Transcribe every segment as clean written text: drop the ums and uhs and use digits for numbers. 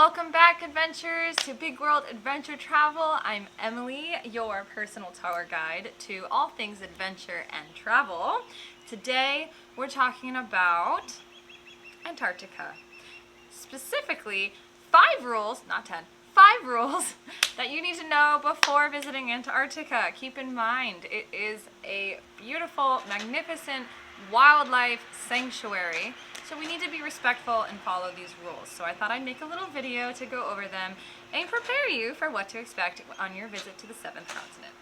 Welcome back, adventurers, to Big World Adventure Travel. I'm Emily, your personal tour guide to all things adventure and travel. Today, we're talking about Antarctica. Specifically, 5 rules, not 10, 5 rules that you need to know before visiting Antarctica. Keep in mind, it is a beautiful, magnificent wildlife sanctuary. So we need to be respectful and follow these rules. So I thought I'd make a little video to go over them and prepare you for what to expect on your visit to the 7th continent.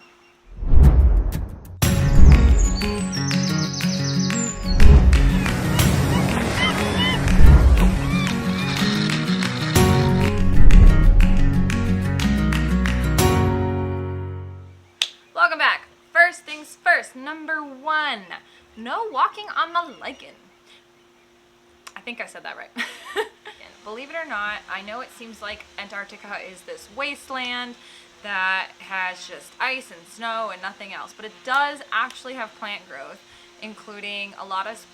Welcome back. First things first, number 1, no walking on the Lichen. I think I said that right. Believe it or not, I know it seems like Antarctica is this wasteland that has just ice and snow and nothing else, but it does actually have plant growth, including a lot of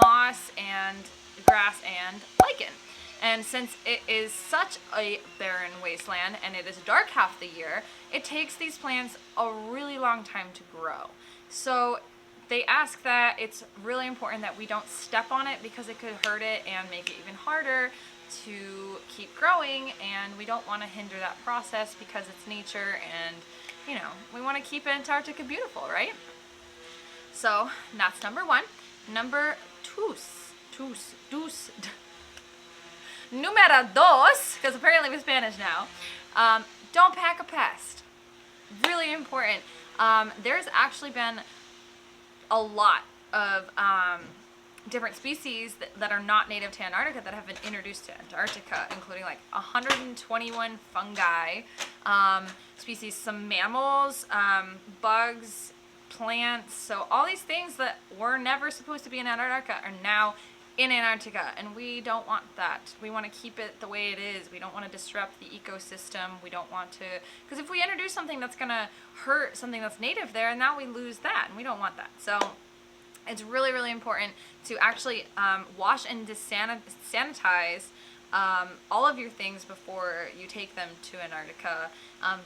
moss and grass and lichen. And since it is such a barren wasteland and it is dark half the year, it takes these plants a really long time to grow. So they ask that it's really important that we don't step on it because it could hurt it and make it even harder to keep growing, and we don't want to hinder that process because it's nature and, you know, we want to keep Antarctica beautiful, right? So that's number 1. Number Numero dos, because apparently we're Spanish now, don't pack a pest. Really important. There's actually been a lot of different species that are not native to Antarctica that have been introduced to Antarctica, including like 121 fungi, species, some mammals, bugs, plants. So all these things that were never supposed to be in Antarctica are now in Antarctica, and we don't want that. We want to keep it the way it is. We don't want to disrupt the ecosystem. We don't want to, because if we introduce something that's going to hurt something that's native there, and now we lose that, and we don't want that. So it's really, really important to actually wash and sanitize all of your things before you take them to Antarctica.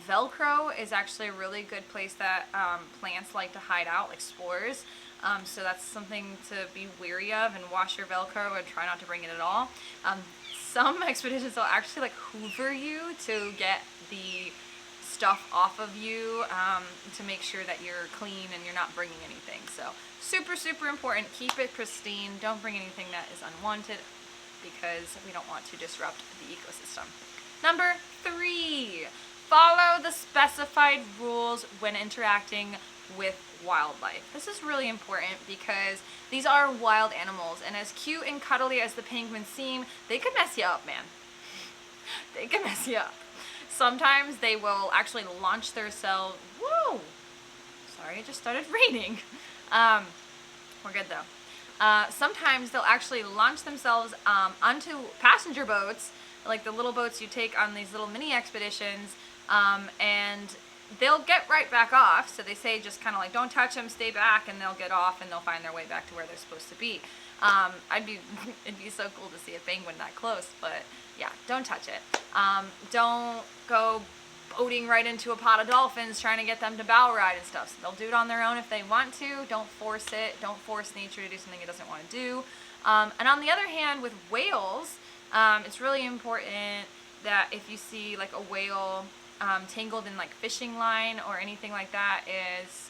Velcro is actually a really good place that plants like to hide out, like spores. So that's something to be wary of, and wash your Velcro and try not to bring it at all. Some expeditions will actually like hoover you to get the stuff off of you to make sure that you're clean and you're not bringing anything. So super, super important. Keep it pristine. Don't bring anything that is unwanted because we don't want to disrupt the ecosystem. Number 3, follow the specified rules when interacting with wildlife. This is really important because these are wild animals, and as cute and cuddly as the penguins seem, they can mess you up, man. They can mess you up. Sometimes they will actually launch themselves. Whoa! Sorry, it just started raining. We're good though. Sometimes they'll actually launch themselves onto passenger boats, like the little boats you take on these little mini expeditions, and they'll get right back off. So they say just kind of like, don't touch them, stay back, and they'll get off and they'll find their way back to where they're supposed to be. It'd be so cool to see a penguin that close, but yeah, don't touch it. Don't go boating right into a pod of dolphins trying to get them to bow ride and stuff. So they'll do it on their own if they want to. Don't force it. Don't force nature to do something it doesn't want to do. And on the other hand, with whales, it's really important that if you see like a whale tangled in like fishing line or anything like that, is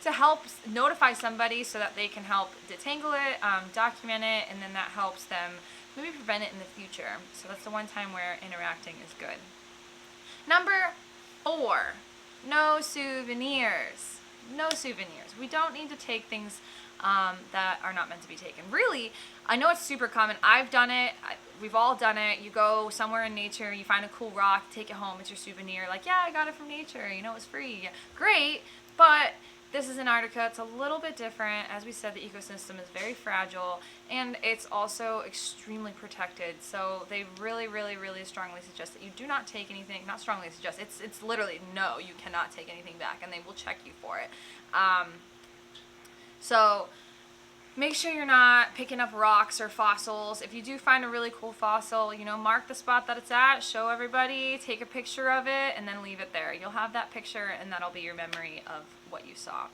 to help notify somebody so that they can help detangle it, document it, and then that helps them maybe prevent it in the future. So that's the one time where interacting is good. Number 4, no souvenirs. No souvenirs. We don't need to take things that are not meant to be taken. Really, I know it's super common. I've done it. We've all done it. You go somewhere in nature, you find a cool rock, take it home, it's your souvenir. Like, yeah, I got it from nature. You know, it was free. Yeah, great, but this is Antarctica. It's a little bit different. As we said, the ecosystem is very fragile, and it's also extremely protected. So they really, really, really strongly suggest that you do not take anything. Not strongly suggest. It's literally no. You cannot take anything back, and they will check you for it. So Make sure you're not picking up rocks or fossils. If you do find a really cool fossil, you know, mark the spot that it's at, show everybody, take a picture of it, and then leave it there. You'll have that picture, and that'll be your memory of what you saw.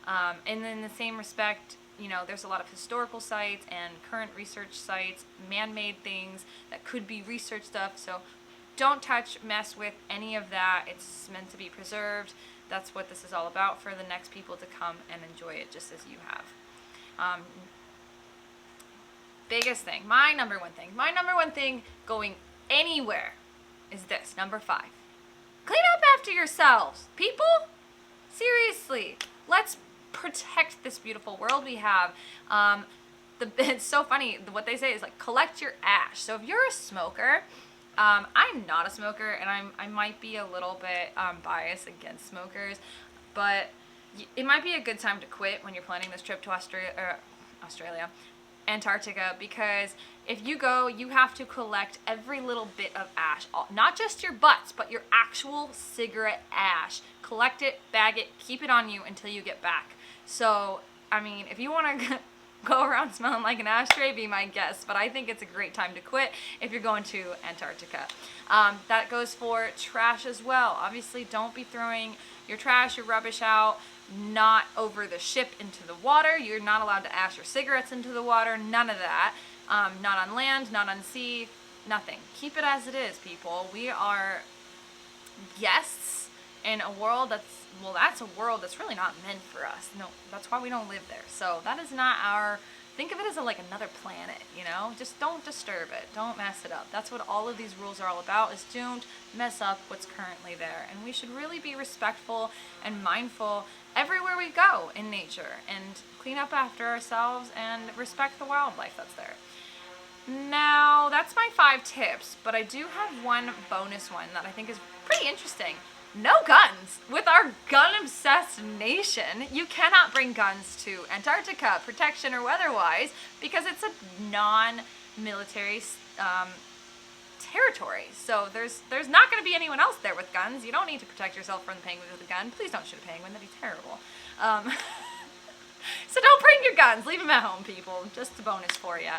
And in the same respect, you know, there's a lot of historical sites and current research sites, man-made things that could be research stuff, so don't touch, mess with any of that. It's meant to be preserved. That's what this is all about, for the next people to come and enjoy it just as you have. Biggest thing, my number one thing going anywhere is this, number 5. Clean up after yourselves, people. Seriously, let's protect this beautiful world we have. It's so funny, what they say is like, collect your ash. So if you're a smoker, I'm not a smoker, and I might be a little bit biased against smokers, but it might be a good time to quit when you're planning this trip to Antarctica, because if you go, you have to collect every little bit of ash, not just your butts, but your actual cigarette ash. Collect it, bag it, keep it on you until you get back. So, I mean, if you want to go around smelling like an ashtray, be my guest, but I think it's a great time to quit if you're going to Antarctica. That goes for trash as well. Obviously, don't be throwing your trash, your rubbish out, not over the ship into the water. You're not allowed to ash your cigarettes into the water, none of that. Not on land, not on sea, nothing. Keep it as it is, people. We are guests in a world that's a world that's really not meant for us. No, that's why we don't live there. So that is not our, think of it as like another planet, you know? Just don't disturb it. Don't mess it up. That's what all of these rules are all about, is don't mess up what's currently there. And we should really be respectful and mindful everywhere we go in nature, and clean up after ourselves and respect the wildlife that's there. Now, that's my 5 tips, but I do have one bonus one that I think is pretty interesting. No guns. With our gun-obsessed nation, you cannot bring guns to Antarctica, protection or otherwise, because it's a non-military territory. So there's not going to be anyone else there with guns. You don't need to protect yourself from the penguin with a gun. Please don't shoot a penguin. That'd be terrible. So don't bring your guns. Leave them at home, people. Just a bonus for you.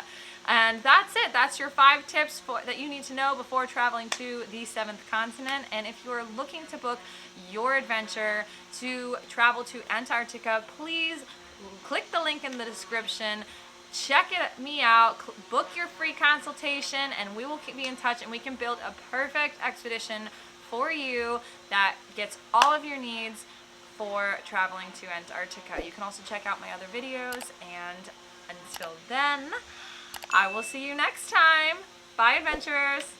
And that's it. That's your 5 tips that you need to know before traveling to the 7th continent. And if you're looking to book your adventure to travel to Antarctica, please click the link in the description. Check me out, book your free consultation, and we will be in touch, and we can build a perfect expedition for you that gets all of your needs for traveling to Antarctica. You can also check out my other videos, and until then, I will see you next time. Bye, adventurers!